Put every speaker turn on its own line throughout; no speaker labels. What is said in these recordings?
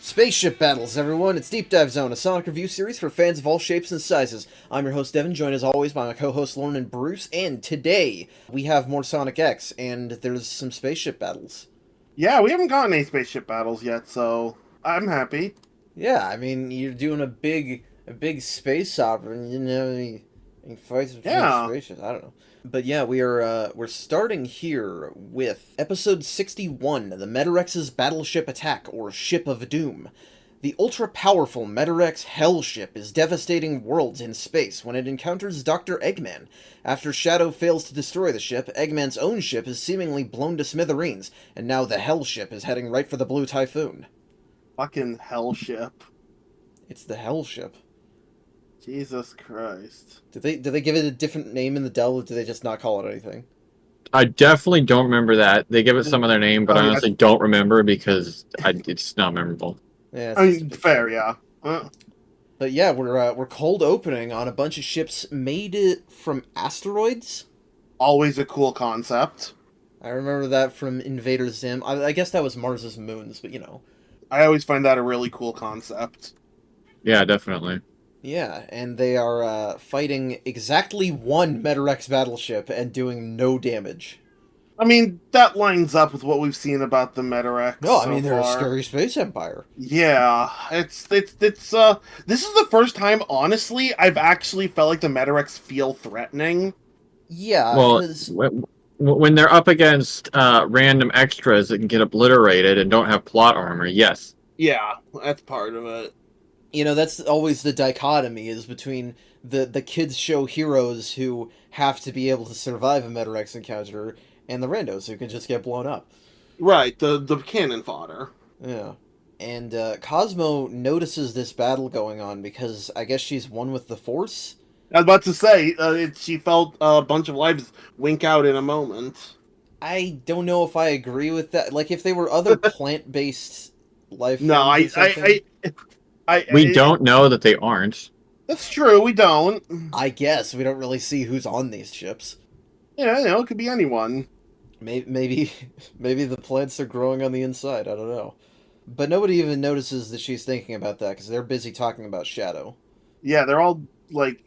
Spaceship Battles, everyone! It's Deep Dive Zone, a Sonic review series for fans of all shapes and sizes. I'm your host, Devin, joined as always by my co-hosts, Lauren and Bruce, and today we have more Sonic X, and there's some Spaceship Battles.
Yeah, we haven't gotten any spaceship battles yet, so I'm happy.
Yeah, I mean, you're doing a big space opera, and you fights between
Yeah.
spaceships, I don't know. But yeah, we're starting here with episode 61, the Metarex's Battleship Attack, or Ship of Doom. The ultra-powerful Metarex Hellship is devastating worlds in space when it encounters Dr. Eggman. After Shadow fails to destroy the ship, Eggman's own ship is seemingly blown to smithereens, and now the Hellship is heading right for the Blue Typhoon.
Fucking Hellship.
It's the Hellship.
Jesus Christ.
Did they give it a different name in the Dell, or did they just not call it anything?
I definitely don't remember that. They give it some other name, but I
yeah.
honestly don't remember because it's not memorable.
Yeah, it's
I
just a
mean,
big
fair,
ship.
yeah.
But yeah, we're cold opening on a bunch of ships made from asteroids.
Always a cool concept.
I remember that from Invader Zim. I guess that was Mars's moons, but you know.
I always find that a really cool concept.
Yeah, definitely.
Yeah, and they are fighting exactly one Metarex battleship and doing no damage.
I mean, that lines up with what we've seen about the Metarex.
No, I
so
mean they're
far.
a scary space empire.
Yeah, this is the first time, honestly, I've actually felt like the Metarex feel threatening.
Yeah,
Well,
'cause-
when they're up against random extras that can get obliterated and don't have plot armor, yes.
Yeah, that's part of it.
you know, that's always the dichotomy is between the kids show heroes who have to be able to survive a Metarex encounter and the randos who can just get blown up.
Right, the cannon fodder.
Yeah. And Cosmo notices this battle going on because I guess she's one with the Force.
I was about to say, she felt a bunch of lives wink out in a moment.
I don't know if I agree with that. Like, if they were other plant-based life
No,
forms or something,
We don't know that they aren't.
That's true, we don't.
I guess we don't really see who's on these ships.
Yeah, you know, it could be anyone.
Maybe the plants are growing on the inside. I don't know. But nobody even notices that she's thinking about that because they're busy talking about Shadow.
Yeah, they're all, like,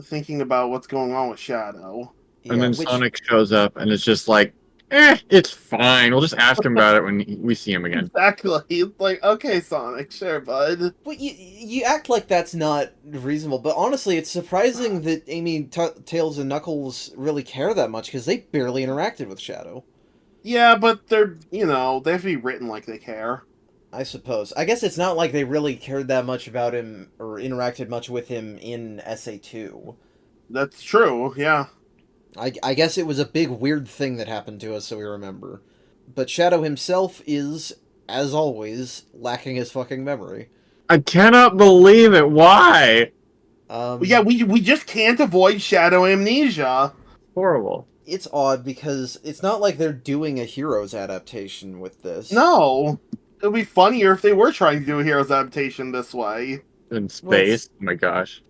thinking about what's going on with Shadow.
Yeah,
And then
which-
Sonic shows up and it's just like, it's fine. We'll just ask him about it when we see him again.
Exactly. It's like, okay, Sonic, sure, bud.
But you act like that's not reasonable. But honestly, it's surprising that Amy, Tails, and Knuckles really care that much because they barely interacted with Shadow.
Yeah, but they're, you know, they have to be written like they care.
I suppose. I guess it's not like they really cared that much about him or interacted much with him in SA2.
That's true, yeah.
I guess it was a big weird thing that happened to us, so we remember. But Shadow himself is, as always, lacking his fucking memory.
I cannot believe it. Why?
Yeah, we just can't avoid Shadow amnesia.
Horrible.
It's odd because it's not like they're doing a Heroes adaptation with this.
No. It would be funnier if they were trying to do a Heroes adaptation this way.
In space. Oh my gosh.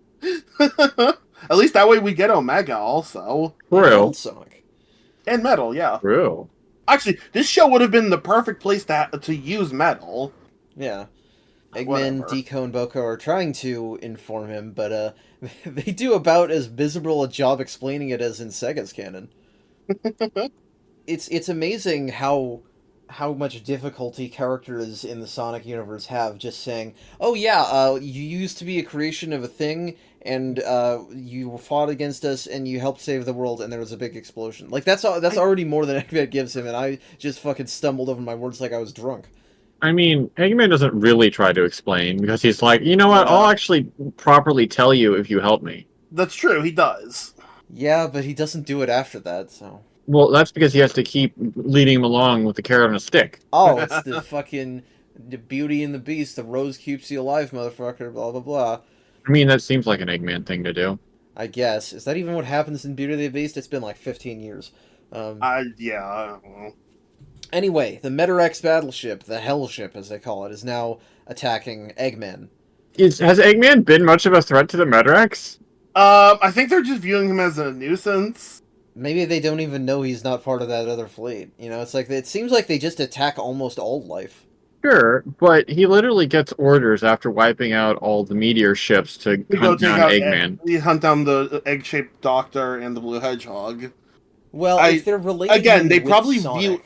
At least that way we get Omega also.
True.
Old Sonic.
And Metal, yeah.
True.
Actually, this show would have been the perfect place to use Metal.
Yeah. Eggman,
Whatever.
Deco, and Boko are trying to inform him, but they do about as miserable a job explaining it as in Sega's canon. It's amazing how much difficulty characters in the Sonic universe have just saying, "Oh yeah, you used to be a creation of a thing, and you fought against us, and you helped save the world, and there was a big explosion." Like that's already more than Eggman gives him, and I just fucking stumbled over my words like I was drunk.
I mean, Eggman doesn't really try to explain because he's like, you know what? I'll actually properly tell you if you help me.
That's true, he does.
Yeah, but he doesn't do it after that, so.
Well, that's because he has to keep leading him along with the carrot on a stick.
Oh, it's the fucking the Beauty and the Beast, the rose keeps you alive, motherfucker, blah blah blah.
I mean, that seems like an Eggman thing to do.
I guess. Is that even what happens in Beauty and the Beast? It's been like 15 years.
Yeah, I don't know.
Anyway, the Metarex battleship, the Hellship as they call it, is now attacking Eggman.
Has Eggman been much of a threat to the Metarex?
I think they're just viewing him as a nuisance.
Maybe they don't even know he's not part of that other fleet. You know, it's like it seems like they just attack almost all life.
Sure, but he literally gets orders after wiping out all the meteor ships to
We go
hunt
take
down
out
Eggman.
we hunt down the egg-shaped doctor and the blue hedgehog.
Well, if
I
they're relating
again,
him
they
with
probably
Sonic,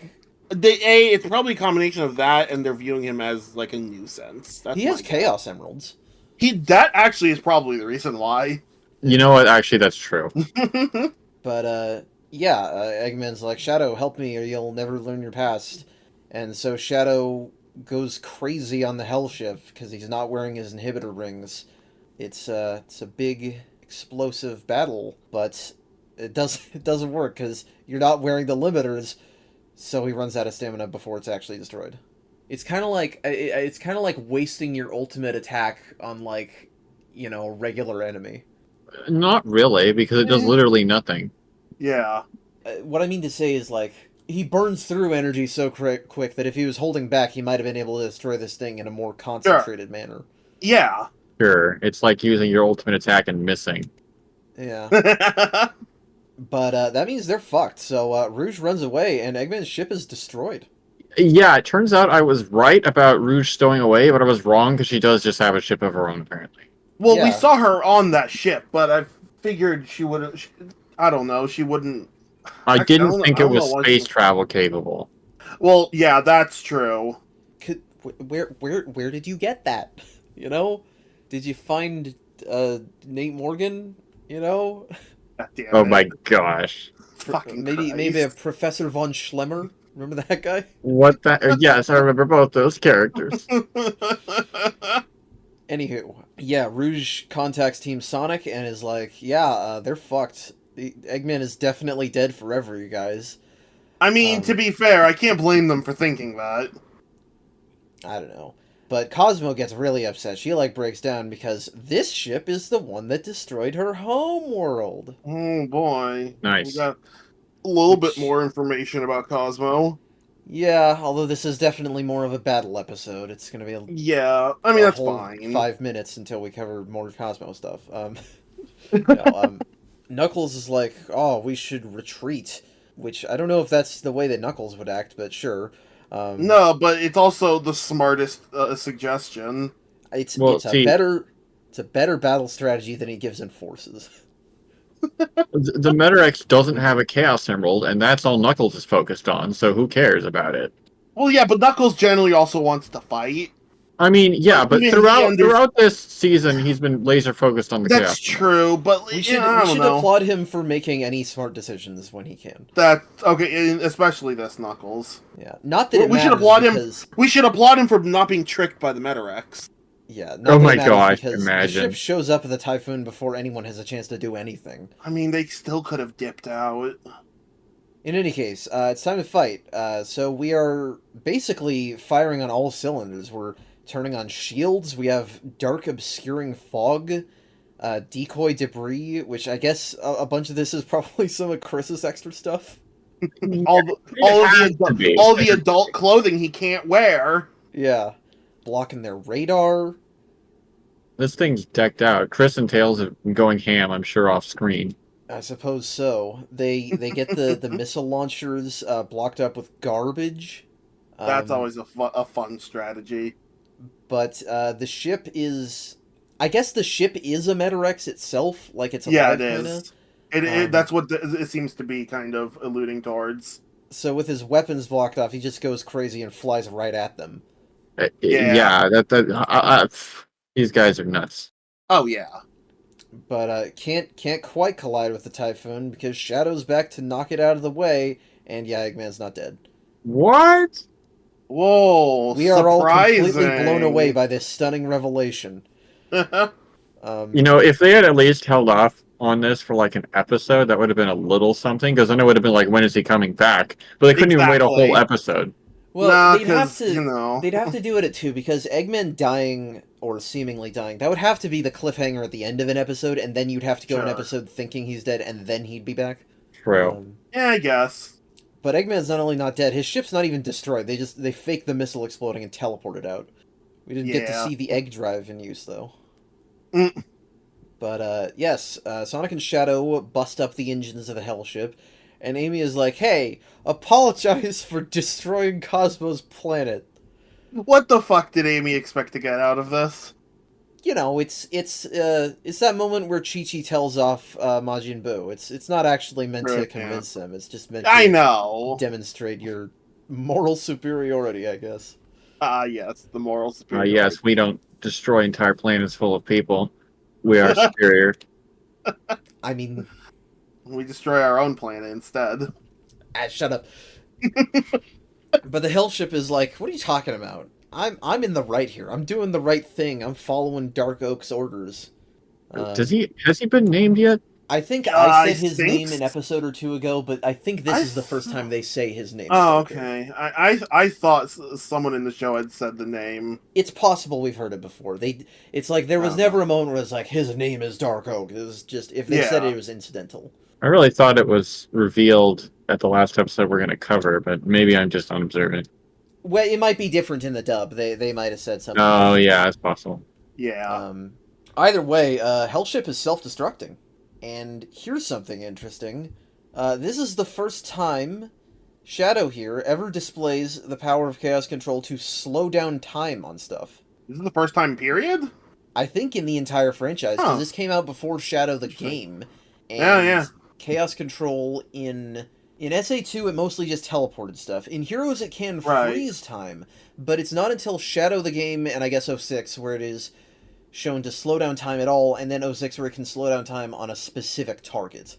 it's probably a combination of that and they're viewing him as like a nuisance. That's
he
my
has
guess.
Chaos Emeralds.
That actually is probably the reason why.
You know what? Actually, that's true.
But, yeah, Eggman's like, Shadow, help me or you'll never learn your past. And so Shadow goes crazy on the Hellship because he's not wearing his inhibitor rings. It's a big, explosive battle, but it doesn't work because you're not wearing the limiters, so he runs out of stamina before it's actually destroyed. It's kind of like wasting your ultimate attack on like, a regular enemy.
Not really, because it does literally nothing.
Yeah.
What I mean to say is like he burns through energy so quick that if he was holding back, he might have been able to destroy this thing in a more concentrated manner.
Yeah.
Sure, it's like using your ultimate attack and missing.
Yeah. But that means they're fucked. So Rouge runs away, and Eggman's ship is destroyed.
Yeah, it turns out I was right about Rouge stowing away, but I was wrong because she does just have a ship of her own, apparently.
Well, we
Yeah.
saw her on that ship, but I figured she would. I don't know. She wouldn't.
I
Actually, I
didn't
don't
think
know- I
it
don't know
was
why
space
she-
travel capable.
Well, yeah, that's true.
Where did you get that? Did you find Nate Morgan?
God damn
Oh
it.
my gosh.
Fucking
Maybe a
Christ.
Professor von Schlemmer. Remember that guy?
What the? Yes, I remember both those characters.
Anywho, yeah, Rouge contacts Team Sonic and is like, yeah, they're fucked. Eggman is definitely dead forever, you guys.
I mean, to be fair, I can't blame them for thinking that.
I don't know. But Cosmo gets really upset. She, breaks down because this ship is the one that destroyed her home world.
Oh boy.
Nice.
We got a little bit more information about Cosmo.
Yeah, although this is definitely more of a battle episode. It's going to be
Yeah, I mean,
a
that's
whole
fine.
5 minutes until we cover more Cosmo stuff. Knuckles is like, oh, we should retreat, which I don't know if that's the way that Knuckles would act, but sure.
No, but it's also the smartest suggestion.
It's
Well,
a better battle strategy than he gives in Forces.
The Metarex doesn't have a Chaos Emerald, and that's all Knuckles is focused on, so who cares about it?
Well, yeah, but Knuckles generally also wants to fight.
I mean, yeah, but
I mean,
throughout this season, he's been laser focused on the
That's
Chaos.
true, but
We should
I don't know.
applaud him for making any smart decisions when he can.
That okay, especially this Knuckles.
Yeah, not that it
We should
matters
applaud him.
because,
We should applaud him for not being tricked by the Metarex.
Yeah, not
Oh
that
my
it matters
gosh,
because
imagine.
the ship shows up at the Typhoon before anyone has a chance to do anything.
I mean, they still could have dipped out.
In any case, it's time to fight. So we are basically firing on all cylinders. We're turning on shields. We have dark, obscuring fog, decoy debris, which I guess a bunch of this is probably some of Chris's extra stuff.
all the adult clothing he can't wear.
Yeah, blocking their radar.
This thing's decked out. Chris and Tails have been going ham, I'm sure, off screen.
I suppose so. They get the missile launchers blocked up with garbage.
That's always a fun strategy.
But the ship is... I guess the ship is a Metarex itself. Like, it's a
Yeah,
live
it
kinda.
is. That's what it seems to be kind of alluding towards.
So with his weapons blocked off, he just goes crazy and flies right at them.
Yeah, these guys are nuts.
Oh yeah.
But can't quite collide with the Typhoon because Shadow's back to knock it out of the way, and yeah, Eggman's not dead.
What?
Whoa!
We are all completely
surprising.
blown away by this stunning revelation.
If they had at least held off on this for like an episode, that would have been a little something, because then it would have been like, when is he coming back? But they couldn't even wait a
Exactly.
whole episode.
Well,
Nah,
they'd have
'cause,
to they'd have to do it at 2 because Eggman dying or seemingly dying, that would have to be the cliffhanger at the end of an episode, and then you'd have to go an
Sure.
episode thinking he's dead, and then he'd be back.
True.
Yeah, I guess.
But Eggman's not only not dead, his ship's not even destroyed. They fake the missile exploding and teleport it out. We didn't get to
Yeah.
see the egg drive in use though.
Mm.
But yes, Sonic and Shadow bust up the engines of the Hellship, and Amy is like, "Hey, apologize for destroying Cosmo's planet."
What the fuck did Amy expect to get out of this?
You know, it's that moment where Chi-Chi tells off Majin Buu. It's not actually meant to
Yeah.
convince them. It's just meant
I
to
know.
demonstrate your moral superiority, I guess.
Yes, the moral superiority.
Yes, we don't destroy entire planets full of people. We are superior.
I mean,
We destroy our own planet instead.
shut up. But the Hellship is like, what are you talking about? I'm in the right here. I'm doing the right thing. I'm following Dark Oak's orders.
Has he been named yet?
I think I
I
said his
think
name an episode or two ago, but I think this is the first time they say his name.
Oh, okay. I thought someone in the show had said the name.
It's possible we've heard it before. It's like there was never a moment where it's like his name is Dark Oak. It was just if they said it was incidental.
I really thought it was revealed at the last episode we're going to cover, but maybe I'm just unobservant.
Well, it might be different in the dub. They might have said something.
Oh, yeah, it's possible.
Yeah.
Either way, Hellship is self-destructing. And here's something interesting. This is the first time Shadow here ever displays the power of Chaos Control to slow down time on stuff.
This is the first time, period?
I think in the entire franchise, because this came out before Shadow the game. And
yeah.
Chaos Control in SA2, it mostly just teleported stuff. In Heroes, it can freeze time, but it's not until Shadow the game, and I guess 06, where it is shown to slow down time at all, and then 06 where it can slow down time on a specific target.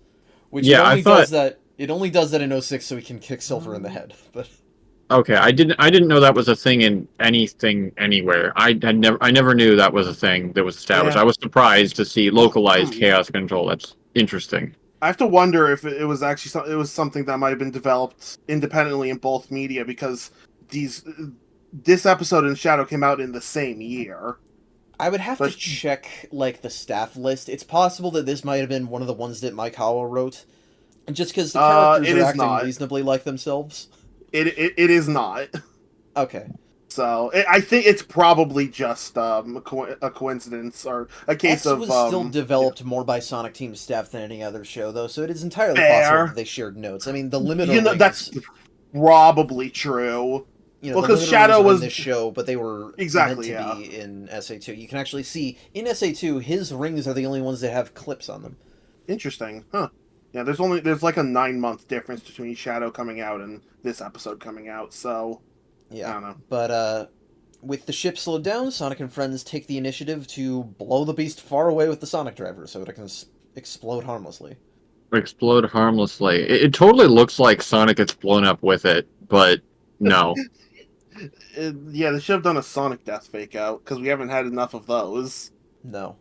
Which it only does that in 06 so he can kick Silver in the head. But
okay, I didn't know that was a thing in anything anywhere. I never knew that was a thing that was established. I was surprised to see localized chaos control. That's interesting.
I have to wonder if it was actually something that might have been developed independently in both media, because this episode and Shadow came out in the same year.
I would have to check like the staff list. It's possible that this might have been one of the ones that Mike Howell wrote, just because the characters are acting reasonably like themselves.
It is not.
Okay.
So I think it's probably just a coincidence or a case of.
X was still developed more by Sonic Team staff than any other show, though, so it is entirely possible that they shared notes. I mean, the limiter
that's probably true.
Because Shadow was in this show, but they were meant to be in SA2. You can actually see in SA2 his rings are the only ones that have clips on them.
Interesting, huh? Yeah, there's like a 9-month difference between Shadow coming out and this episode coming out. So
yeah,
I don't know.
But with the ship slowed down, Sonic and friends take the initiative to blow the beast far away with the Sonic driver, so it can explode harmlessly.
Explode harmlessly. It totally looks like Sonic gets blown up with it, but no.
Yeah, they should have done a Sonic death fake out, because we haven't had enough of those.
No.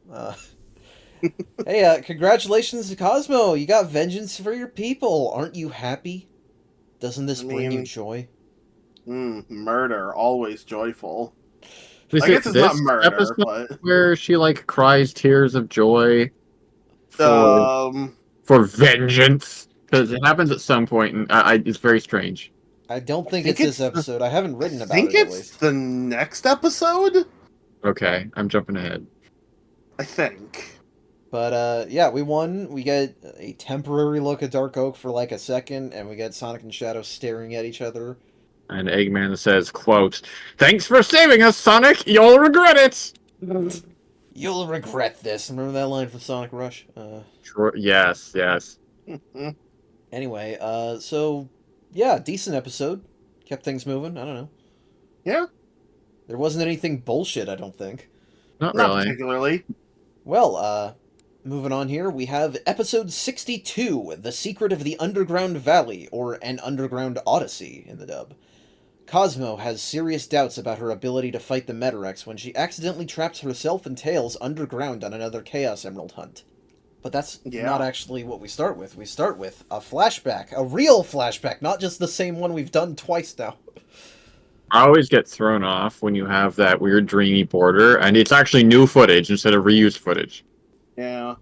Hey, congratulations to Cosmo! You got vengeance for your people! Aren't you happy? Doesn't this bring you joy?
Murder, always joyful.
I guess it's not murder, but where she like cries tears of joy for vengeance, because it happens at some point, and it's very strange.
I don't think it's this episode. I haven't written about it.
I think it's the next episode.
Okay, I'm jumping ahead.
I think.
But yeah, we won. We get a temporary look at Dark Oak for like a second, and we get Sonic and Shadow staring at each other.
And Eggman says, quote, "Thanks for saving us, Sonic! You'll regret it!"
You'll regret this. Remember that line from Sonic Rush?
Yes.
Anyway, so yeah, decent episode. Kept things moving. I don't know.
Yeah.
There wasn't anything bullshit, I don't think.
Not
particularly.
Well, moving on here, we have episode 62, The Secret of the Underground Valley, or An Underground Odyssey in the dub. Cosmo has serious doubts about her ability to fight the Metarex when she accidentally traps herself and Tails underground on another Chaos Emerald hunt. But that's not actually what we start with. We start with a flashback. A real flashback, not just the same one we've done twice now.
I always get thrown off when you have that weird dreamy border, and it's actually new footage instead of reused footage.
Yeah.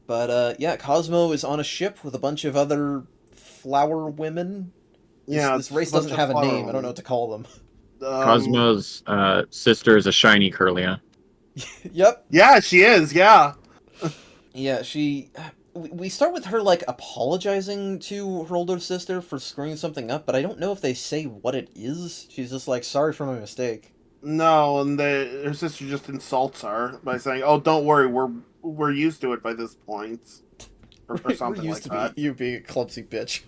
But, yeah, Cosmo is on a ship with a bunch of other flower women. This race doesn't have a name. I don't know what to call them.
Cosmo's sister is a shiny Curlia.
Yep.
Yeah, she is, yeah.
Yeah, we start with her, like, apologizing to her older sister for screwing something up, but I don't know if they say what it is. She's just like, sorry for my mistake.
No, and her sister just insults her by saying, "Oh, don't worry, we're used to it by this point," or
Right, we're
something
used
like
to
that.
you being a clumsy bitch.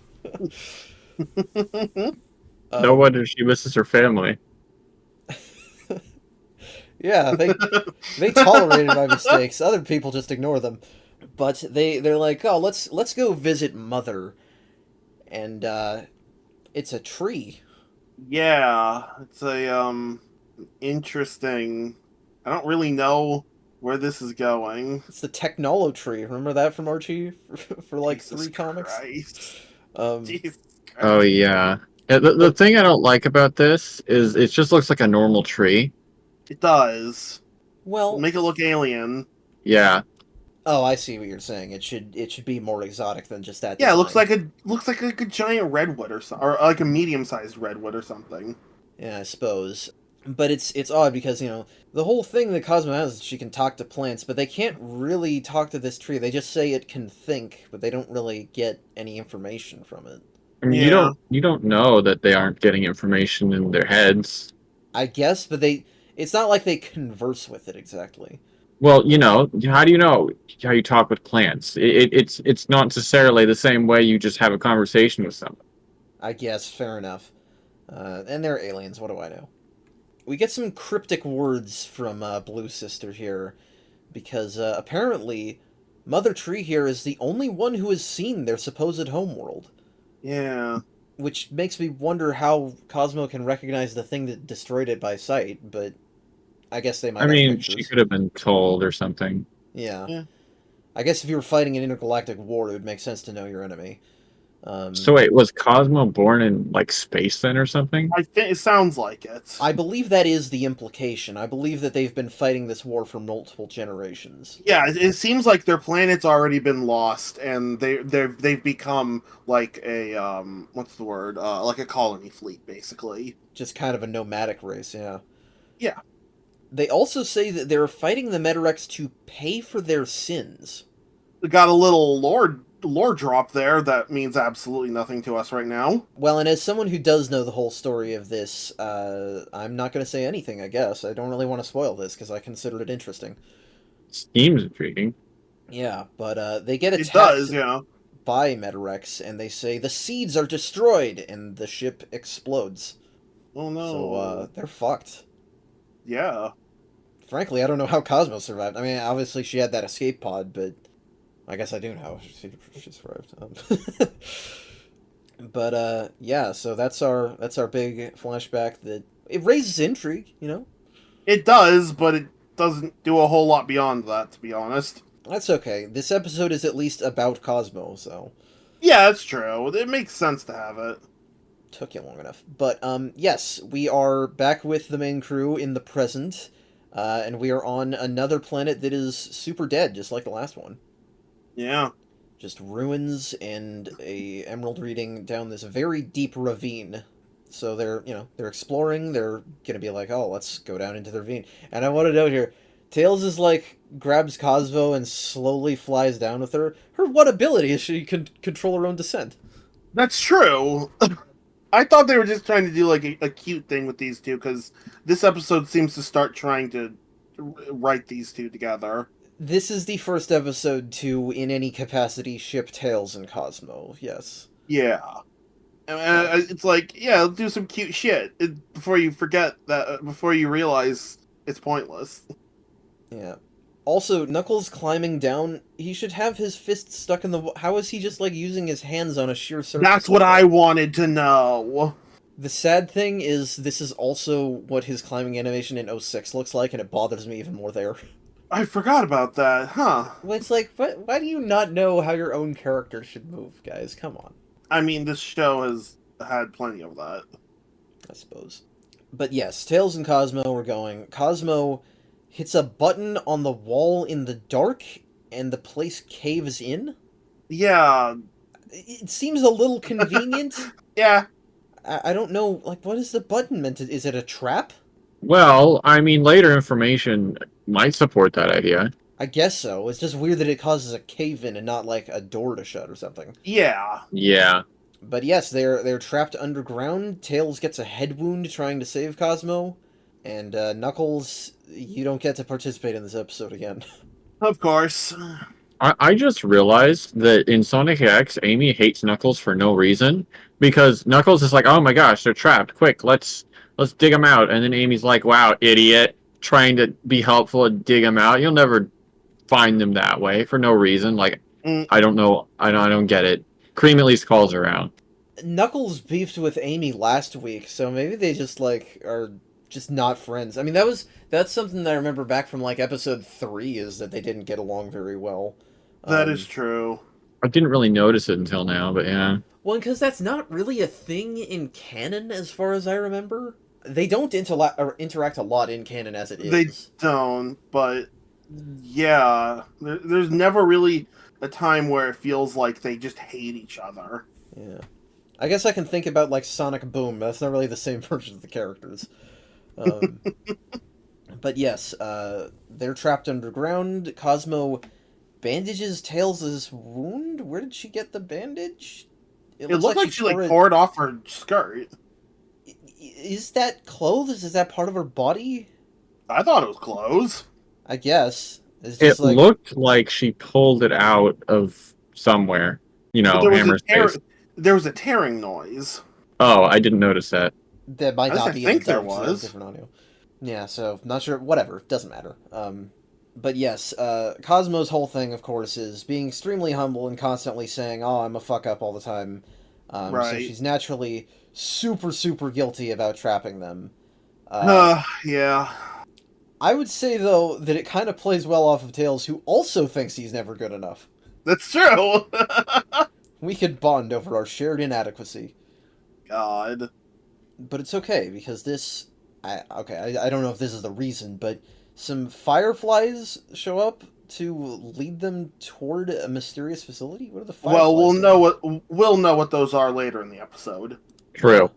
No wonder she misses her family.
Yeah, they tolerated my mistakes. Other people just ignore them. But they're like, oh, let's go visit Mother, and it's a tree.
Yeah, it's a interesting. I don't really know where this is going.
It's the Technolo tree. Remember that from Archie for like
Jesus
3 comics.
Christ.
Um,
Jesus
Oh
Christ.
yeah. The
but
thing I don't like about this is it just looks like a normal tree.
It does.
well,
Make it look alien.
Yeah.
oh, I see what you're saying. It should be more exotic than just that
Yeah, it
design.
looks like a giant redwood or like a medium sized redwood or something.
Yeah, I suppose. But it's odd because, the whole thing that Cosmo has is she can talk to plants, but they can't really talk to this tree. They just say it can think, but they don't really get any information from it.
I mean,
Yeah.
you don't know that they aren't getting information in their heads.
I guess, but it's not like they converse with it exactly.
Well, how do you know how you talk with plants? It's not necessarily the same way you just have a conversation with someone.
I guess, fair enough. And they're aliens, what do I know? We get some cryptic words from Blue Sister here, because apparently Mother Tree here is the only one who has seen their supposed homeworld.
Yeah.
Which makes me wonder how Cosmo can recognize the thing that destroyed it by sight, but I guess they might
I
have
mean, she
pictures.
could have been told or something.
Yeah.
Yeah.
I guess if you were fighting an intergalactic war, it would make sense to know your enemy.
So wait, was Cosmo born in like space then or something?
I think it sounds like it.
I believe that is the implication. I believe that they've been fighting this war for multiple generations.
Yeah, it seems like their planet's already been lost, and they've become like a what's the word? Like a colony fleet, basically.
Just kind of a nomadic race, yeah.
Yeah.
They also say that they're fighting the Metarex to pay for their sins.
We got a little lore drop there that means absolutely nothing to us right now.
Well, and as someone who does know the whole story of this, I'm not going to say anything, I guess. I don't really want to spoil this because I considered it interesting.
Seems intriguing.
Yeah, but they get
It
attacked
does, yeah.
by Metarex, and they say the seeds are destroyed, and the ship explodes.
Oh no.
So, they're fucked.
Yeah.
Frankly, I don't know how Cosmo survived. I mean, obviously she had that escape pod, but I guess I do know how she survived. But yeah, so that's our big flashback that it raises intrigue,
It does, but it doesn't do a whole lot beyond that, to be honest.
That's okay. This episode is at least about Cosmo, so
Yeah, that's true. It makes sense to have it.
took you long enough. But yes, we are back with the main crew in the present, and we are on another planet that is super dead, just like the last one.
Yeah.
Just ruins and a emerald reading down this very deep ravine. So they're exploring. They're gonna be like, oh, let's go down into the ravine. And I want to note here, Tails is like grabs Cosmo and slowly flies down with her. Her what ability is she can control her own descent?
That's true. I thought they were just trying to do like a cute thing with these two because this episode seems to start trying to write these two together.
This is the first episode to, in any capacity, ship Tails and Cosmo. Yes.
Yeah. It's like, yeah, do some cute shit before you forget that, before you realize it's pointless.
Yeah. Also, Knuckles climbing down, he should have his fist stuck in the... How is he just, like, using his hands on a sheer surface?
That's what I wanted to know.
The sad thing is, this is also what his climbing animation in 06 looks like, and it bothers me even more there.
I forgot about that, huh?
Well, it's like, why do you not know how your own character should move, guys? Come on.
I mean, this show has had plenty of that.
I suppose. But yes, Tails and Cosmo are going. Cosmo hits a button on the wall in the dark, and the place caves in?
Yeah.
It seems a little convenient.
Yeah.
I don't know, like, what is the button meant to... Is it a trap?
Well, I mean, later information might support that idea.
I guess so. It's just weird that it causes a cave-in and not, like, a door to shut or something.
Yeah.
Yeah.
But yes, they're trapped underground. Tails gets a head wound trying to save Cosmo. And Knuckles, you don't get to participate in this episode again.
Of course.
I just realized that in Sonic X, Amy hates Knuckles for no reason, because Knuckles is like, "Oh my gosh, they're trapped! Quick, let's dig them out." And then Amy's like, "Wow, idiot! Trying to be helpful and dig them out. You'll never find them that way for no reason." Like, I don't know. I don't get it. Cream at least calls her out.
Knuckles beefed with Amy last week, so maybe they just like are just not friends. I mean, that's something that I remember back from like episode 3 is that they didn't get along very well.
That is true.
I didn't really notice it until now, but yeah.
Well, because that's not really a thing in canon, as far as I remember. They don't interact a lot in canon as it is.
They don't, but yeah, there's never really a time where it feels like they just hate each other.
Yeah. I guess I can think about, like, Sonic Boom. That's not really the same version of the characters. But yes, they're trapped underground. Cosmo bandages Tails' wound? Where did she get the bandage?
It looked like she tore it off her skirt.
Is that clothes? Is that part of her body?
I thought it was clothes.
I guess. It's just
it looked like she pulled it out of somewhere. You know, Hammer's face.
There was a tearing noise.
Oh, I didn't notice that.
That might not be.
I think there was
different audio. Yeah, so not sure. Whatever, doesn't matter. But yes, Cosmo's whole thing, of course, is being extremely humble and constantly saying, "Oh, I'm a fuck up all the time."
Right.
So she's naturally super, super guilty about trapping them.
Yeah.
I would say, though, that it kind of plays well off of Tails, who also thinks he's never good enough.
That's true.
We could bond over our shared inadequacy.
God.
But it's okay, because this... I don't know if this is the reason, but some fireflies show up to lead them toward a mysterious facility? What are the fireflies?
Well, we'll know what those are later in the episode.
True.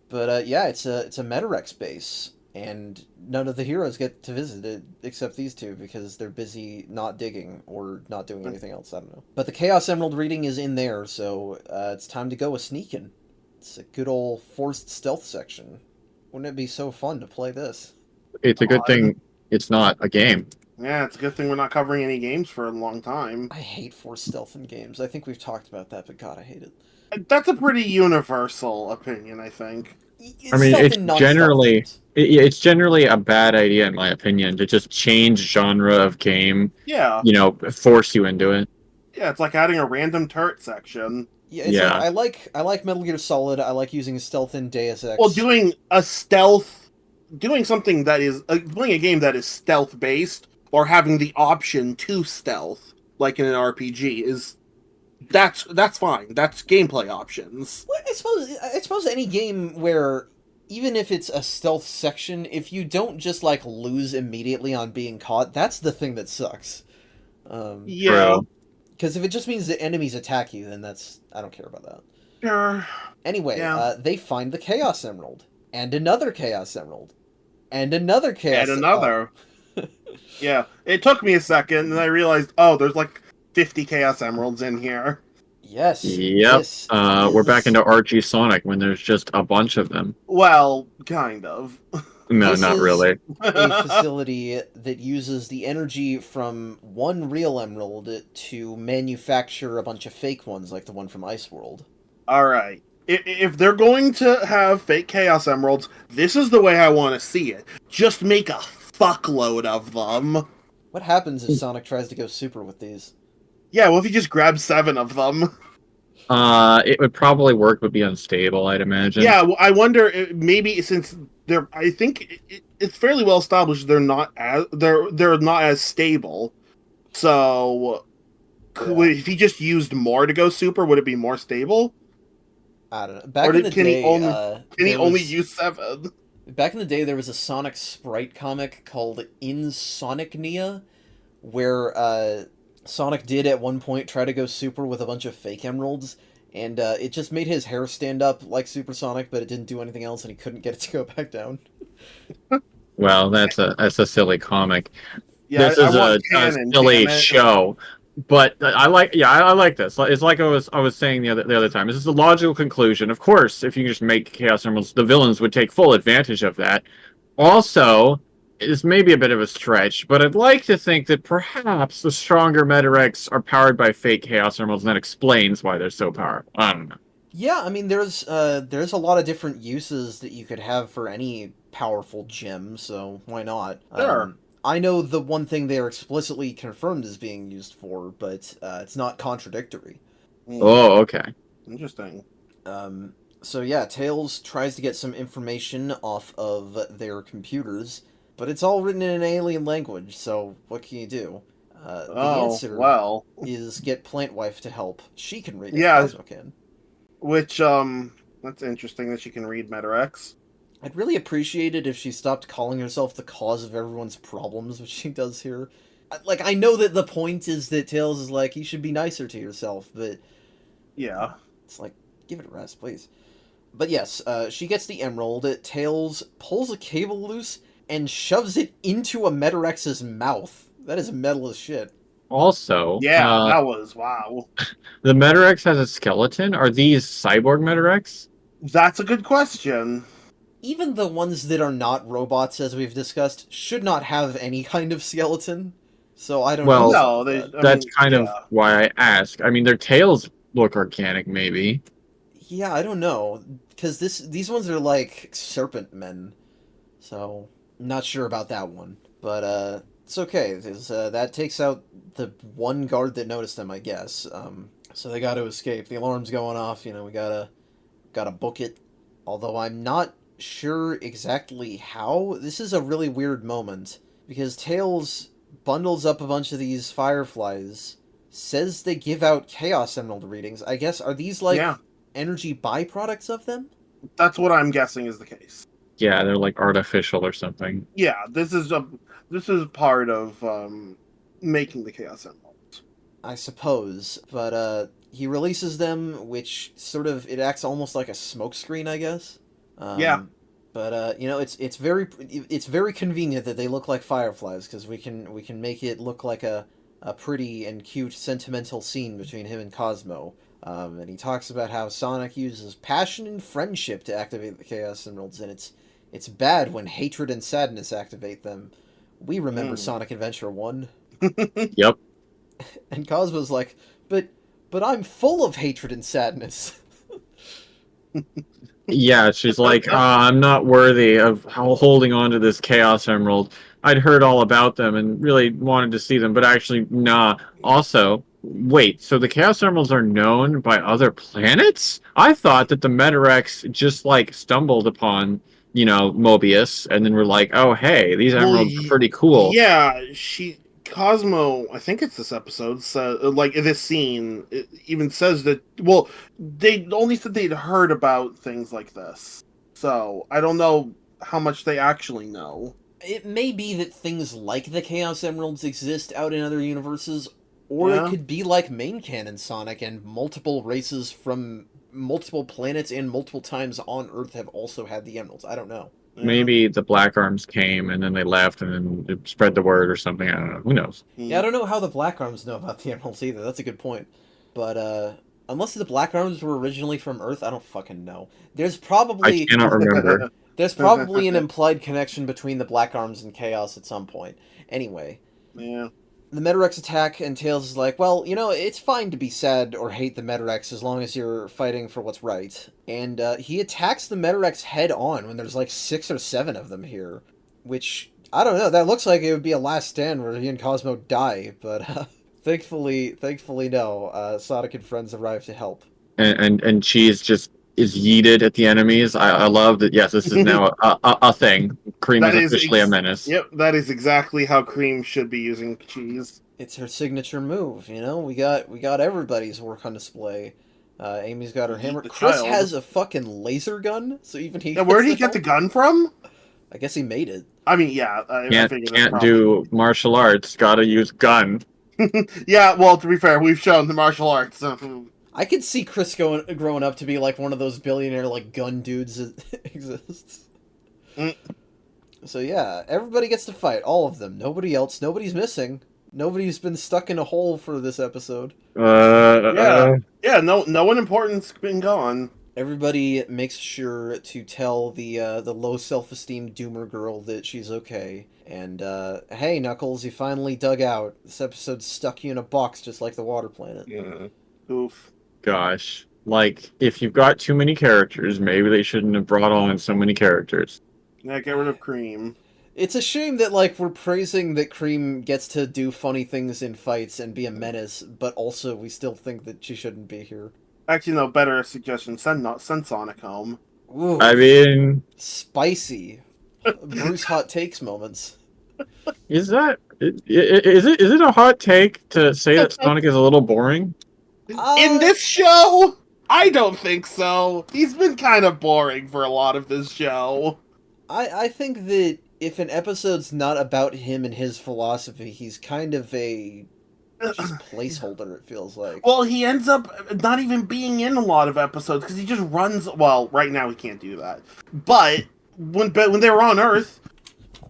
But yeah, it's a Metarex base, and none of the heroes get to visit it except these two because they're busy not digging or not doing anything else. I don't know. But the Chaos Emerald reading is in there, so it's time to go a sneaking. It's a good old forced stealth section. Wouldn't it be so fun to play this?
It's a good thing it's not a game.
Yeah, it's a good thing we're not covering any games for a long time.
I hate forced stealth in games. I think we've talked about that, but God, I hate it.
That's a pretty universal opinion, I think.
I mean, it's generally a bad idea, in my opinion, to just change genre of game.
Yeah.
You know, force you into it.
Yeah, it's like adding a random turret section.
Yeah, I like Metal Gear Solid. I like using stealth in Deus Ex.
Well, doing something that is playing a game that is stealth based, or having the option to stealth, like in an RPG, that's fine. That's gameplay options.
Well, I suppose any game where, even if it's a stealth section, if you don't just like lose immediately on being caught, that's the thing that sucks.
Yeah.
Because if it just means that enemies attack you, then I don't care about that.
Sure.
Anyway, they find the Chaos Emerald, and another Chaos Emerald, and another Chaos
Emerald. And another. Yeah, it took me a second, and I realized, there's like 50 Chaos Emeralds in here.
Yes.
Yep. We're back into Archie Sonic when there's just a bunch of them.
Well, kind of.
No, not really.
A facility that uses the energy from one real emerald to manufacture a bunch of fake ones, like the one from Ice World.
Alright. If they're going to have fake Chaos Emeralds, this is the way I want to see it. Just make a fuckload of them.
What happens if Sonic tries to go super with these?
Yeah, well, if you just grab 7 of them.
It would probably work, but be unstable, I'd imagine.
Yeah, well, I wonder, maybe since I think it's fairly well established they're not as stable. So, if he just used more to go super, would it be more stable?
I don't know. Back in the day,
can he only use 7?
Back in the day, there was a Sonic Sprite comic called Insomnia, where Sonic did at one point try to go super with a bunch of fake emeralds, and it just made his hair stand up like Supersonic, but it didn't do anything else, and he couldn't get it to go back down.
Well, that's a silly comic.
Yeah,
this is a silly show, but I like this. It's like I was saying the other time. This is a logical conclusion. Of course, if you just make Chaos Emeralds, the villains would take full advantage of that. Also, this may be a bit of a stretch, but I'd like to think that perhaps the stronger Metarex are powered by fake Chaos Emeralds, and that explains why they're so powerful. I don't know.
Yeah, I mean, there's a lot of different uses that you could have for any powerful gem, so why not?
Sure.
I know the one thing they are explicitly confirmed as being used for, but it's not contradictory.
Oh, okay.
Interesting.
So yeah, Tails tries to get some information off of their computers, but it's all written in an alien language, so what can you do? The answer is get Plant Wife to help. She can read it, Cosmo can.
Which, that's interesting that she can read Metarex.
I'd really appreciate it if she stopped calling herself the cause of everyone's problems, which she does here. Like, I know that the point is that Tails is like, you should be nicer to yourself, but...
Yeah.
It's like, give it a rest, please. But yes, she gets the emerald, Tails pulls a cable loose, and shoves it into a Metarex's mouth. That is metal as shit.
Also,
that was wow.
The Metarex has a skeleton. Are these cyborg Metarex?
That's a good question.
Even the ones that are not robots, as we've discussed, should not have any kind of skeleton. So I don't know.
Well, that's kind of why I ask. I mean, their tails look organic, maybe.
Yeah, I don't know, because these ones are like serpent men. So I'm not sure about that one, but it's okay. That takes out the one guard that noticed them, I guess. So they got to escape. The alarm's going off. You know, we gotta book it. Although I'm not sure exactly how. This is a really weird moment because Tails bundles up a bunch of these fireflies, says they give out Chaos Emerald readings. I guess are these like energy byproducts of them?
That's what I'm guessing is the case.
Yeah, they're like artificial or something.
Yeah, this is part of making the Chaos Emeralds,
I suppose. But he releases them, which sort of it acts almost like a smokescreen, I guess. But you know, it's very convenient that they look like fireflies because we can make it look like a pretty and cute sentimental scene between him and Cosmo. And he talks about how Sonic uses passion and friendship to activate the Chaos Emeralds, and it's bad when hatred and sadness activate them. We remember Sonic Adventure 1.
Yep.
And Cosmo's like, but I'm full of hatred and sadness.
Yeah, she's like, I'm not worthy of holding on to this Chaos Emerald. I'd heard all about them and really wanted to see them, but actually, nah. Also, wait, so the Chaos Emeralds are known by other planets? I thought that the Metarex just, like, stumbled upon, you know, Mobius, and then were like, oh, hey, these emeralds are pretty cool.
Yeah, Cosmo, I think it's this episode, like this scene, it even says that, well, they only said they'd heard about things like this. So, I don't know how much they actually know.
It may be that things like the Chaos Emeralds exist out in other universes, or it could be like main canon Sonic and multiple races from multiple planets and multiple times on Earth have also had the emeralds. I don't know.
Maybe the Black Arms came and then they left and then it spread the word or something. I don't know. Who knows?
Yeah, I don't know how the Black Arms know about the emeralds either. That's a good point. But unless the Black Arms were originally from Earth, I don't fucking know. There's probably...
I cannot remember.
There's probably an implied connection between the Black Arms and Chaos at some point. Anyway.
Yeah.
The Metarex attack, and Tails is like, well, you know, it's fine to be sad or hate the Metarex as long as you're fighting for what's right. And he attacks the Metarex head on when there's like 6 or 7 of them here. Which, I don't know, that looks like it would be a last stand where he and Cosmo die. But thankfully no. Sonic and friends arrive to help.
And Cheese just is yeeted at the enemies. I love that. Yes, this is now a thing. Cream is officially a menace.
Yep, that is exactly how Cream should be using Cheese.
It's her signature move. You know, we got everybody's work on display. Amy's got her hammer. Chris has a fucking laser gun, so even he.
Yeah, where did he get the gun from?
I guess he made it.
I mean, yeah.
Can't do martial arts. Gotta use gun.
Yeah, well, to be fair, we've shown the martial arts.
I could see Chris growing up to be like one of those billionaire like gun dudes that exists. So yeah, everybody gets to fight, all of them. Nobody's missing. Nobody's been stuck in a hole for this episode.
Yeah, no one important's been gone.
Everybody makes sure to tell the low self-esteem Doomer girl that she's okay. And hey, Knuckles, you finally dug out. This episode stuck you in a box just like the water planet.
Yeah. Oof.
Gosh. Like, if you've got too many characters, maybe they shouldn't have brought on so many characters.
Yeah, get rid of Cream.
It's a shame that, like, we're praising that Cream gets to do funny things in fights and be a menace, but also we still think that she shouldn't be here.
Actually, no, better suggestion. Send Sonic home.
Ooh,
I mean...
Spicy. Bruce hot takes moments.
Is it a hot take to say that Sonic is a little boring?
In this show? I don't think so. He's been kind of boring for a lot of this show.
I think that if an episode's not about him and his philosophy, he's kind of a just placeholder, it feels like.
Well, he ends up not even being in a lot of episodes because he just runs. Well, right now he can't do that. But when they were on Earth,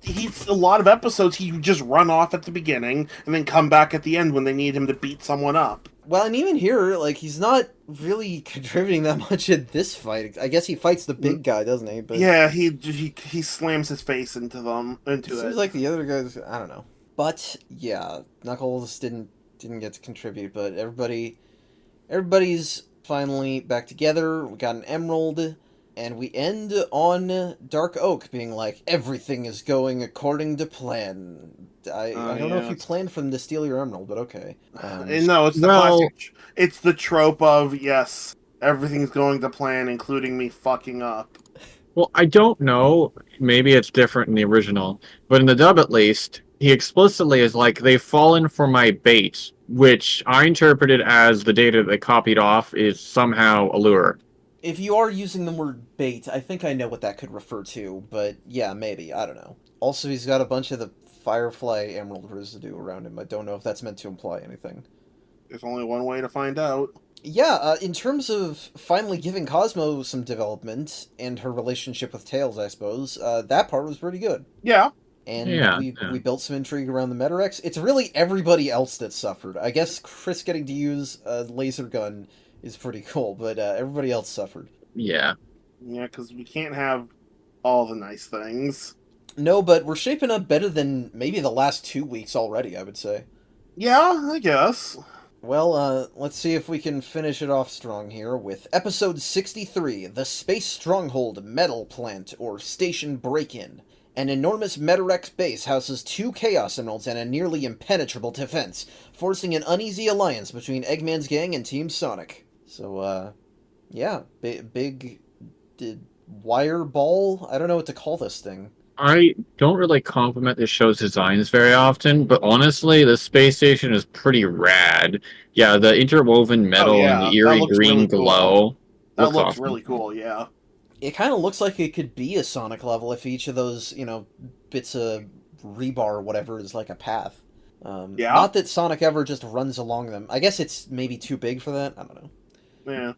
he's a lot of episodes he would just run off at the beginning and then come back at the end when they need him to beat someone up.
Well, and even here, like, he's not really contributing that much in this fight. I guess he fights the big guy, doesn't he? But
yeah, he slams his face into it.
Seems like the other guys, I don't know. But yeah, Knuckles didn't get to contribute, but everybody's finally back together. We got an emerald, and we end on Dark Oak being like, everything is going according to plan. I don't know if you planned for them to steal your emerald, but okay.
No, it's the classic. It's the trope of, yes, everything's going to plan, including me fucking up.
Well, I don't know. Maybe it's different in the original, but in the dub at least, he explicitly is like, they've fallen for my bait, which I interpreted as the data that they copied off is somehow a lure.
If you are using the word bait, I think I know what that could refer to, but yeah, maybe. I don't know. Also, he's got a bunch of the Firefly Emerald residue around him. I don't know if that's meant to imply anything.
There's only one way to find out.
Yeah, in terms of finally giving Cosmo some development and her relationship with Tails, I suppose, that part was pretty good.
Yeah.
And we built some intrigue around the Metarex. It's really everybody else that suffered. I guess Chris getting to use a laser gun is pretty cool, but everybody else suffered.
Yeah.
Yeah, because we can't have all the nice things.
No, but we're shaping up better than maybe the last 2 weeks already, I would say.
Yeah, I guess.
Well, let's see if we can finish it off strong here with episode 63, The Space Stronghold Metal Plant, or Station Break-In. An enormous Metarex base houses 2 Chaos Emeralds and a nearly impenetrable defense, forcing an uneasy alliance between Eggman's gang and Team Sonic. So, yeah, big wire ball? I don't know what to call this thing.
I don't really compliment this show's designs very often, but honestly, the space station is pretty rad. Yeah, the interwoven metal and the eerie green
really
glow.
Cool. That looks
awesome.
Really cool, yeah.
It kind of looks like it could be a Sonic level if each of those, bits of rebar or whatever is like a path.
Yeah.
Not that Sonic ever just runs along them. I guess it's maybe too big for that. I don't know.
Yeah.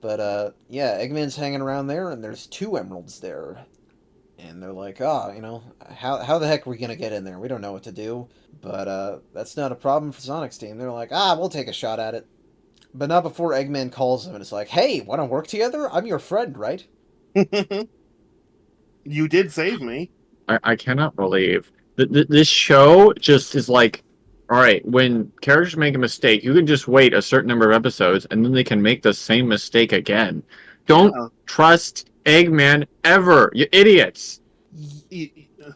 But, yeah, Eggman's hanging around there, and there's 2 emeralds there. And they're like, how the heck are we going to get in there? We don't know what to do. But that's not a problem for Sonic's team. They're like, we'll take a shot at it. But not before Eggman calls them and it's like, hey, want to work together? I'm your friend, right?
You did save me.
I cannot believe. This show just is like, all right, when characters make a mistake, you can just wait a certain number of episodes and then they can make the same mistake again. Don't trust Eggman ever, you idiots.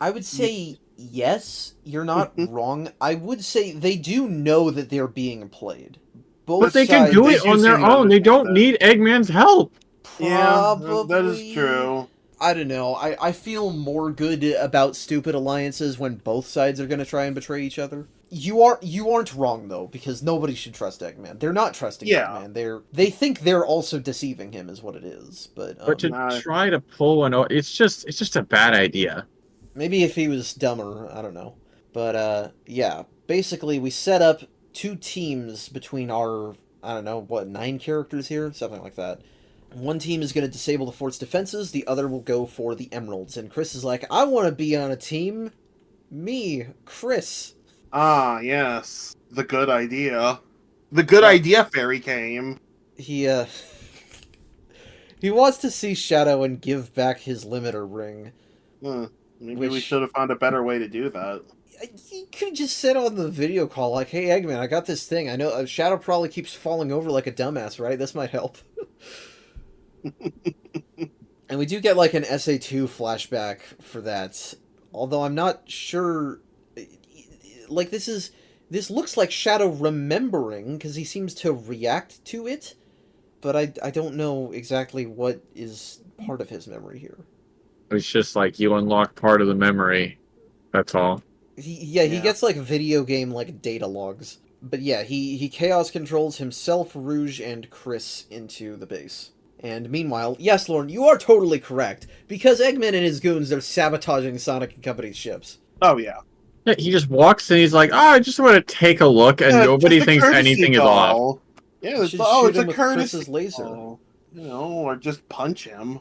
I would say yes, you're not wrong. I would say they do know that they're being played.
But they can do it on their own. They don't need Eggman's help.
Probably.
Yeah, that is true.
I don't know. I feel more good about stupid alliances when both sides are going to try and betray each other. You aren't wrong though, because nobody should trust Eggman. They're not trusting Eggman. They think they're also deceiving him, is what it is. But
to try to pull one, it's just a bad idea.
Maybe if he was dumber, I don't know. But yeah, basically we set up 2 teams between our 9 characters here, something like that. One team is going to disable the fort's defenses, the other will go for the emeralds. And Chris is like, I want to be on a team. Me, Chris.
Ah, yes. The good idea. The good idea fairy came.
He He wants to see Shadow and give back his limiter ring.
Maybe we should have found a better way to do that.
You could just said on the video call, like, hey, Eggman, I got this thing. I know Shadow probably keeps falling over like a dumbass, right? This might help. And we do get, like, an SA2 flashback for that. Although I'm not sure... Like, this looks like Shadow remembering, because he seems to react to it. But I don't know exactly what is part of his memory here.
It's just like you unlock part of the memory. That's all.
He gets like video game like data logs. But yeah, he chaos controls himself, Rouge, and Chris into the base. And meanwhile, yes, Lauren, you are totally correct. Because Eggman and his goons are sabotaging Sonic and Company's ships.
Oh, yeah.
He just walks in, he's like, I just want to take a look, and nobody thinks anything is off.
Yeah, it's a courtesy laser. Or just punch him.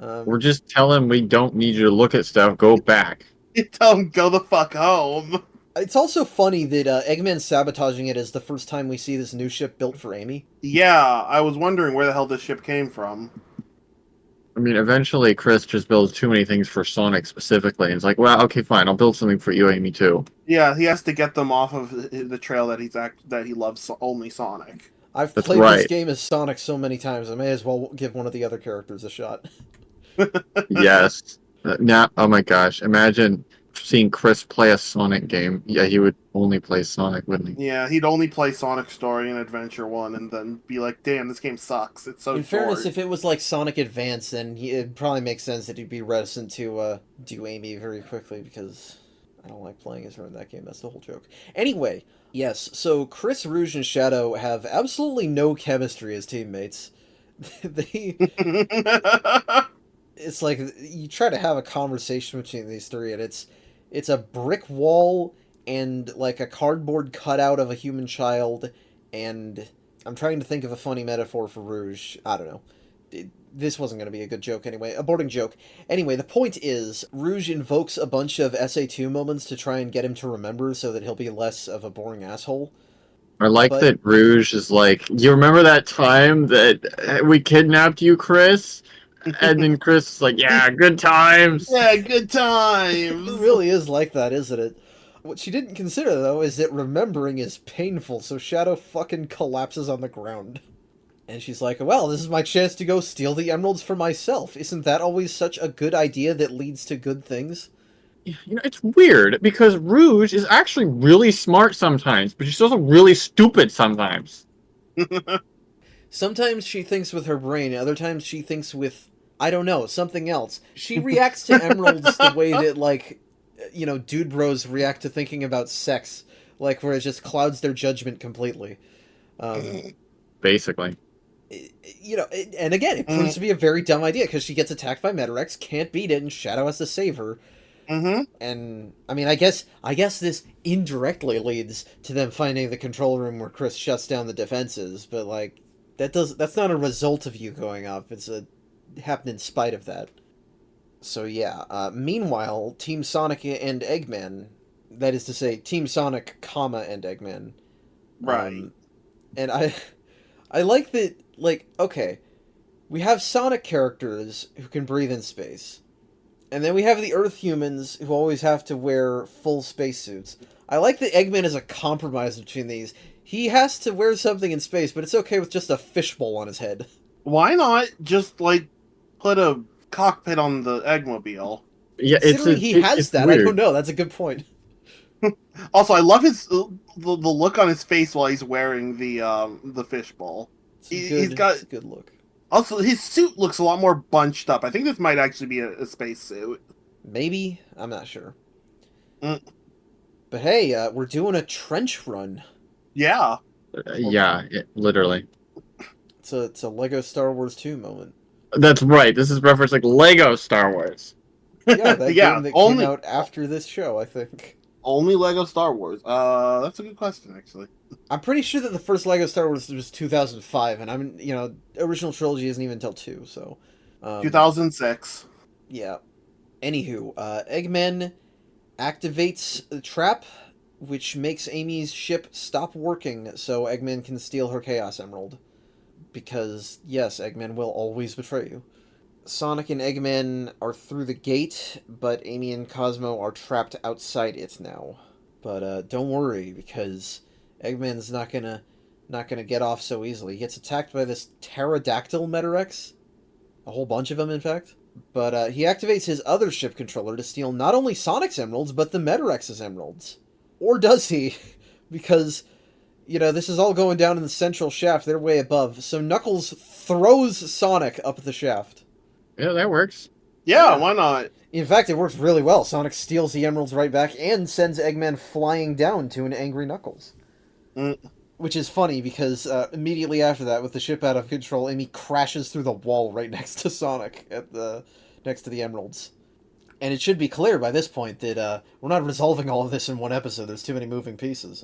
Or just tell him we don't need you to look at stuff, go back.
You tell him go the fuck home.
It's also funny that Eggman sabotaging it is the first time we see this new ship built for Amy.
Yeah, I was wondering where the hell this ship came from.
I mean, eventually Chris just builds too many things for Sonic specifically, and it's like, well, okay, fine, I'll build something for you, Amy, too.
Yeah, he has to get them off of the trail that he loves only Sonic.
I've played this game as Sonic so many times, I may as well give one of the other characters a shot.
Yes. Now, oh my gosh, imagine seeing Chris play a Sonic game. Yeah, he would only play Sonic, wouldn't he?
Yeah, he'd only play Sonic Story and Adventure 1 and then be like, damn, this game sucks. It's so
In fairness, if it was like Sonic Advance, then it'd probably make sense that he'd be reticent to do Amy very quickly, because I don't like playing as her in that game. That's the whole joke. Anyway, yes, so Chris, Rouge, and Shadow have absolutely no chemistry as teammates. It's like, you try to have a conversation between these three, and it's a brick wall and like a cardboard cutout of a human child, and I'm trying to think of a funny metaphor for Rouge. I don't know. This wasn't going to be a good joke anyway. A boring joke. Anyway, the point is, Rouge invokes a bunch of SA2 moments to try and get him to remember so that he'll be less of a boring asshole.
I like that Rouge is like, you remember that time that we kidnapped you, Chris? And then Chris is like, yeah, good times.
Yeah, good times.
It really is like that, isn't it? What she didn't consider, though, is that remembering is painful, so Shadow fucking collapses on the ground. And she's like, well, this is my chance to go steal the emeralds for myself. Isn't that always such a good idea that leads to good things?
You know, it's weird, because Rouge is actually really smart sometimes, but she's also really stupid sometimes.
Sometimes she thinks with her brain, other times she thinks with, I don't know, something else. She reacts to emeralds the way that, like, you know, dude bros react to thinking about sex. Like, where it just clouds their judgment completely.
Basically.
You know, and again, it proves to be a very dumb idea, because she gets attacked by Metarex, can't beat it, and Shadow has to save her. And, I mean, I guess this indirectly leads to them finding the control room where Chris shuts down the defenses, but, like, that's not a result of you going up. It happened in spite of that. So yeah. Meanwhile, Team Sonic and Eggman, that is to say, Team Sonic, and Eggman.
Right.
And I like that. Like, okay, we have Sonic characters who can breathe in space, and then we have the Earth humans who always have to wear full spacesuits. I like that Eggman is a compromise between these. He has to wear something in space, but it's okay with just a fishbowl on his head.
Why not just, like, put a cockpit on the Eggmobile?
Yeah, he has that. Weird. I don't know. That's a good point.
Also, I love the look on his face while he's wearing the fishbowl. He's got
a good look.
Also, his suit looks a lot more bunched up. I think this might actually be a space suit.
Maybe? I'm not sure. But hey, we're doing a trench run.
Yeah.
Literally.
It's a Lego Star Wars 2 moment.
That's right. This is referencing Lego Star Wars.
Yeah, that game that came out after this show, I think.
Only Lego Star Wars. That's a good question, actually.
I'm pretty sure that the first Lego Star Wars was 2005, and original trilogy isn't even until 2, so...
2006.
Yeah. Anywho, Eggman activates the trap, which makes Amy's ship stop working, so Eggman can steal her Chaos Emerald. because, yes, Eggman will always betray you. Sonic and Eggman are through the gate, but Amy and Cosmo are trapped outside it now. But don't worry, because Eggman's not gonna get off so easily. He gets attacked by this pterodactyl Metarex. A whole bunch of them, in fact. But he activates his other ship controller to steal not only Sonic's emeralds, but the Metarex's emeralds. Or does he? Because, this is all going down in the central shaft. They're way above. So Knuckles throws Sonic up the shaft.
Yeah, that works.
Yeah, why not?
In fact, it works really well. Sonic steals the emeralds right back and sends Eggman flying down to an angry Knuckles. Which is funny, because immediately after that, with the ship out of control, Amy crashes through the wall right next to Sonic, next to the emeralds. And it should be clear by this point that we're not resolving all of this in one episode. There's too many moving pieces.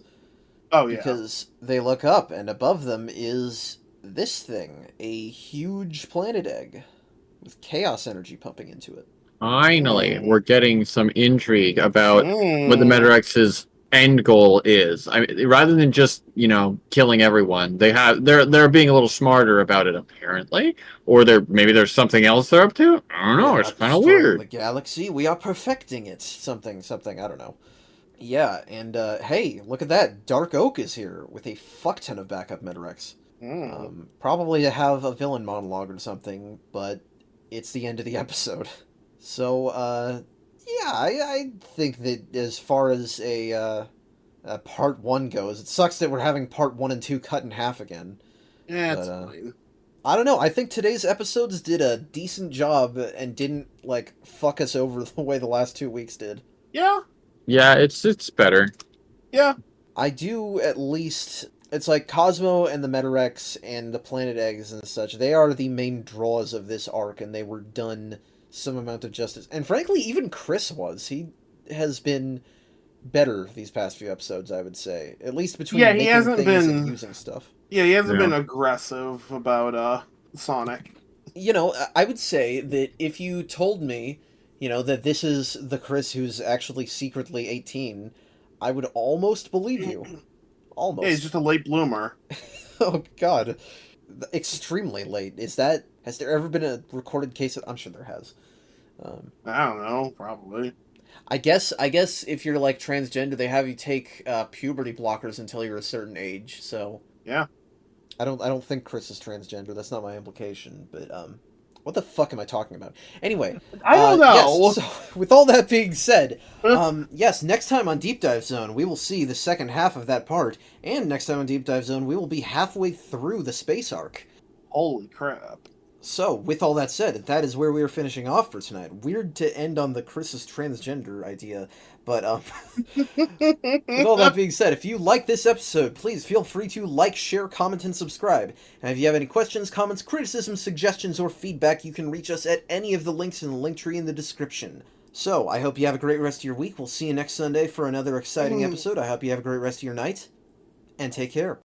Oh, yeah.
Because they look up, and above them is this thing, a huge planet egg with chaos energy pumping into it.
Finally, we're getting some intrigue about what the Metarex's end goal is. I mean, rather than just killing everyone, they're being a little smarter about it apparently, or maybe there's something else they're up to. I don't know. It's kind of weird.
The galaxy, we are perfecting it. Something. I don't know. Yeah, and hey, look at that. Dark Oak is here with a fuck ton of backup Metarex. Probably to have a villain monologue or something, but it's the end of the episode. So, yeah, I think that as far as a part 1 goes, it sucks that we're having part 1 and 2 cut in half again.
Yeah, it's fine.
I don't know. I think today's episodes did a decent job and didn't, fuck us over the way the last 2 weeks did.
Yeah.
Yeah, it's better.
Yeah.
I do at least... It's like Cosmo and the Metarex and the Planet Eggs and such, they are the main draws of this arc, and they were done some amount of justice. And frankly, even Chris was. He has been better these past few episodes, I would say. At least between
he hasn't
things
been
and using stuff.
Yeah, he hasn't been aggressive about Sonic.
I would say that if you told me, that this is the Chris who's actually secretly 18, I would almost believe you. Almost.
Yeah, he's just a late bloomer.
Oh, God. Extremely late. Has there ever been a recorded case of... I'm sure there has.
I don't know, probably.
I guess if you're transgender, they have you take puberty blockers until you're a certain age. So
yeah,
I don't think Chris is transgender. That's not my implication. But what the fuck am I talking about? Anyway,
I don't know.
Yes, so, with all that being said, yes, next time on Deep Dive Zone, we will see the second half of that part, and next time on Deep Dive Zone, we will be halfway through the space arc.
Holy crap.
So, with all that said, that is where we are finishing off for tonight. Weird to end on the Chris's transgender idea, but, with all that being said, if you like this episode, please feel free to like, share, comment, and subscribe. And if you have any questions, comments, criticisms, suggestions, or feedback, you can reach us at any of the links in the link tree in the description. So, I hope you have a great rest of your week. We'll see you next Sunday for another exciting episode. I hope you have a great rest of your night, and take care.